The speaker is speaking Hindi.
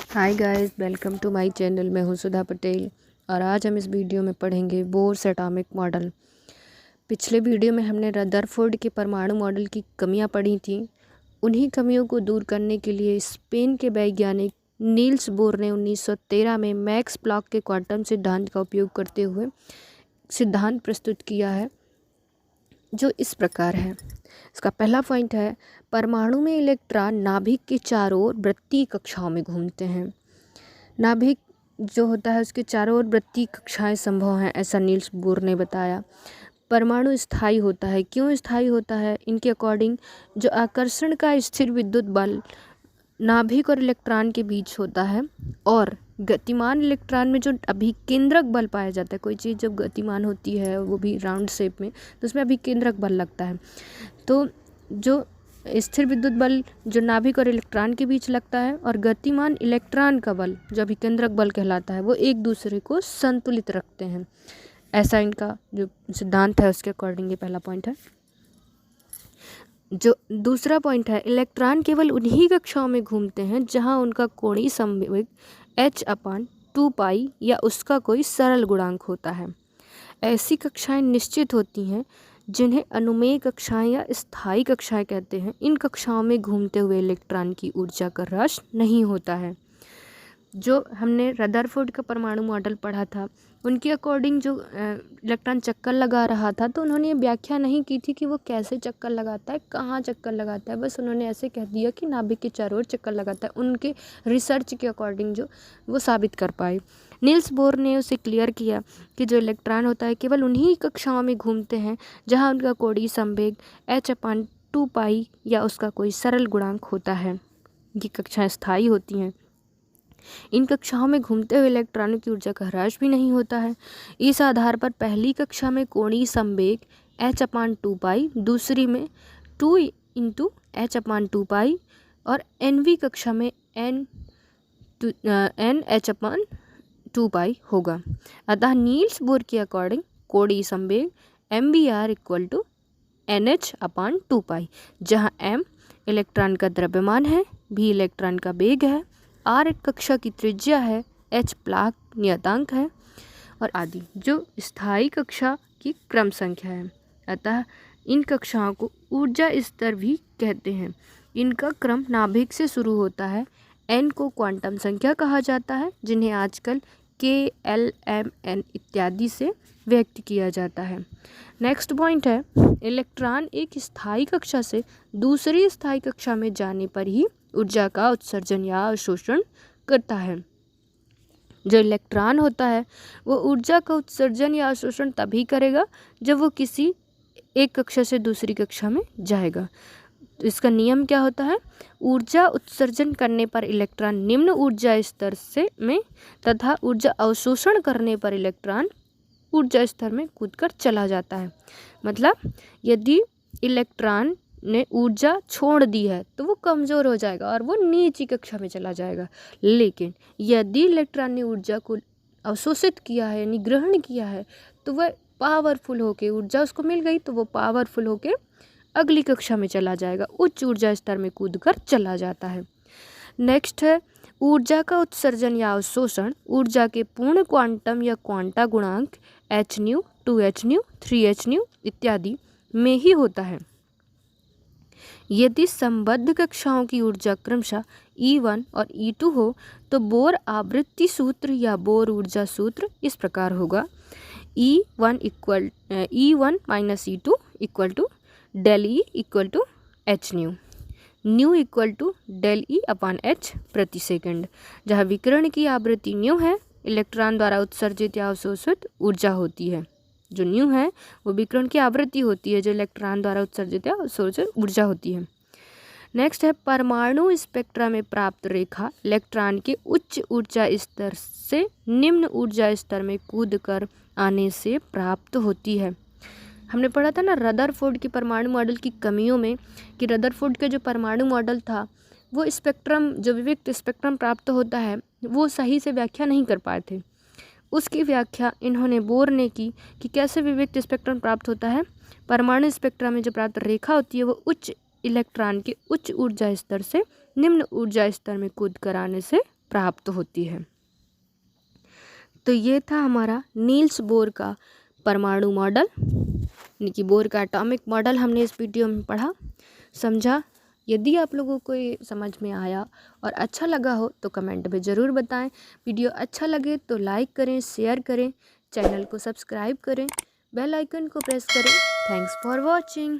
Hi guys, welcome to my channel. मैं हूं सुधा पटेल और आज हम इस वीडियो में पढ़ेंगे बोर्स एटॉमिक मॉडल। पिछले वीडियो में हमने रदरफोर्ड के परमाणु मॉडल की कमियां पढ़ी थी। उन्हीं कमियों को दूर करने के लिए स्पेन के वैज्ञानिक नील्स बोर ने 1913 में मैक्स प्लॉक के क्वांटम सिद्धांत का उपयोग करते हुए सिद्धांत प्रस्तुत किया है, जो इस प्रकार है। इसका पहला पॉइंट है, परमाणु में इलेक्ट्रॉन नाभिक के चारों ओर वृत्तीय कक्षाओं में घूमते हैं। नाभिक जो होता है उसके चारों ओर वृत्तीय कक्षाएं संभव हैं, ऐसा नील्स बोर ने बताया। परमाणु स्थायी होता है। क्यों स्थायी होता है? इनके अकॉर्डिंग जो आकर्षण का स्थिर विद्युत बल नाभिक और इलेक्ट्रॉन के बीच होता है और गतिमान इलेक्ट्रॉन में जो अभिकेंद्रक बल पाया जाता है, कोई चीज़ जब गतिमान होती है वो भी राउंड शेप में, तो उसमें अभिकेंद्रक बल लगता है। तो जो स्थिर विद्युत बल जो नाभिक और इलेक्ट्रॉन के बीच लगता है और गतिमान इलेक्ट्रॉन का बल जो अभिकेंद्रक बल कहलाता है, वो एक दूसरे को संतुलित रखते हैं। ऐसा इनका जो सिद्धांत है उसके अकॉर्डिंग ये पहला पॉइंट है। जो दूसरा पॉइंट है, इलेक्ट्रॉन केवल उन्हीं कक्षाओं में घूमते हैं जहां उनका कोणीय संवेग h/2 या उसका कोई सरल गुणांक होता है। ऐसी कक्षाएं निश्चित होती हैं जिन्हें अनुमेय कक्षाएं या स्थायी कक्षाएं कहते हैं। इन कक्षाओं में घूमते हुए इलेक्ट्रॉन की ऊर्जा का ह्रास नहीं होता है। जो हमने रदरफोर्ड का परमाणु मॉडल पढ़ा था, उनके अकॉर्डिंग जो इलेक्ट्रॉन चक्कर लगा रहा था, तो उन्होंने ये व्याख्या नहीं की थी कि वो कैसे चक्कर लगाता है, कहाँ चक्कर लगाता है। बस उन्होंने ऐसे कह दिया कि नाभिक के चारों ओर चक्कर लगाता है। उनके रिसर्च के अकॉर्डिंग जो वो साबित कर पाए। नील्स बोर ने उसे क्लियर किया कि जो इलेक्ट्रॉन होता है केवल उन्हीं कक्षाओं में घूमते हैं जहाँ उनका कोणीय संवेग h/2 या उसका कोई सरल गुणांक होता है। ये कक्षाएँ स्थायी होती हैं। इन कक्षाओं में घूमते हुए इलेक्ट्रॉनों की ऊर्जा का ह्रास भी नहीं होता है। इस आधार पर पहली कक्षा में कोणीय संवेग h/2, दूसरी में 2 × h/2 और nवीं कक्षा में n/2 होगा। अतः नील्स बोर के अकॉर्डिंग कोणीय संवेग mvr = nh/2, जहाँ m इलेक्ट्रॉन का द्रव्यमान है, v इलेक्ट्रॉन का वेग है, r एक कक्षा की त्रिज्या है, h प्लॉक नियतांक है और आदि, जो स्थायी कक्षा की क्रम संख्या है। अतः इन कक्षाओं को ऊर्जा स्तर भी कहते हैं। इनका क्रम नाभिक से शुरू होता है। n को क्वांटम संख्या कहा जाता है, जिन्हें आजकल k, l, m, n इत्यादि से व्यक्त किया जाता है। नेक्स्ट पॉइंट है, इलेक्ट्रॉन एक स्थायी कक्षा से दूसरी स्थायी कक्षा में जाने पर ही ऊर्जा का उत्सर्जन या अवशोषण करता है। जो इलेक्ट्रॉन होता है वो ऊर्जा का उत्सर्जन या अवशोषण तभी करेगा जब वो किसी एक कक्षा से दूसरी कक्षा में जाएगा। तो इसका नियम क्या होता है? ऊर्जा उत्सर्जन करने पर इलेक्ट्रॉन निम्न ऊर्जा स्तर में तथा ऊर्जा अवशोषण करने पर इलेक्ट्रॉन ऊर्जा स्तर में कूदकर चला जाता है। मतलब यदि इलेक्ट्रॉन ने ऊर्जा छोड़ दी है तो वो कमज़ोर हो जाएगा और वो नीची कक्षा में चला जाएगा। लेकिन यदि इलेक्ट्रॉन ने ऊर्जा को अवशोषित किया है यानी ग्रहण किया है, तो वह पावरफुल होके, ऊर्जा उसको मिल गई तो वो पावरफुल होके अगली कक्षा में चला जाएगा, उच्च ऊर्जा स्तर में कूदकर चला जाता है। नेक्स्ट है, ऊर्जा का उत्सर्जन या अवशोषण ऊर्जा के पूर्ण क्वांटम या क्वांटा गुणांक hν, 2hν, 3hν इत्यादि में ही होता है। यदि संबद्ध कक्षाओं की ऊर्जा क्रमशः E1 और E2 हो तो बोर आवृत्ति सूत्र या बोर ऊर्जा सूत्र इस प्रकार होगा: E1 - E2 ΔE = hν, new ΔE/h प्रति सेकंड। जहाँ विकिरण की आवृत्ति न्यू है, इलेक्ट्रॉन द्वारा उत्सर्जित या अवशोषित ऊर्जा होती है। जो न्यू है वो विकिरण की आवृत्ति होती है, जो इलेक्ट्रॉन द्वारा उत्सर्जित या अवशोषित ऊर्जा होती है। नेक्स्ट है, परमाणु स्पेक्ट्रा में प्राप्त रेखा इलेक्ट्रॉन के उच्च ऊर्जा स्तर से निम्न ऊर्जा स्तर में कूदकर आने से प्राप्त होती है। हमने पढ़ा था ना रदरफोर्ड के परमाणु मॉडल की कमियों में कि रदरफोर्ड का जो परमाणु मॉडल था वो स्पेक्ट्रम, जो विविक्त स्पेक्ट्रम प्राप्त होता है, वो सही से व्याख्या नहीं कर पाए थे। उसकी व्याख्या इन्होंने बोर ने की कि कैसे विविक्त स्पेक्ट्रम प्राप्त होता है। परमाणु स्पेक्ट्रम में जो प्राप्त रेखा होती है वो उच्च इलेक्ट्रॉन के उच्च ऊर्जा स्तर से निम्न ऊर्जा स्तर में कूद कर आने से प्राप्त होती है। तो ये था हमारा नील्स बोर का परमाणु मॉडल, यानी कि बोर का एटॉमिक मॉडल हमने इस वीडियो में पढ़ा, समझा। यदि आप लोगों को ये समझ में आया और अच्छा लगा हो तो कमेंट में ज़रूर बताएं। वीडियो अच्छा लगे तो लाइक करें, शेयर करें, चैनल को सब्सक्राइब करें, बेल आइकन को प्रेस करें। Thanks for watching.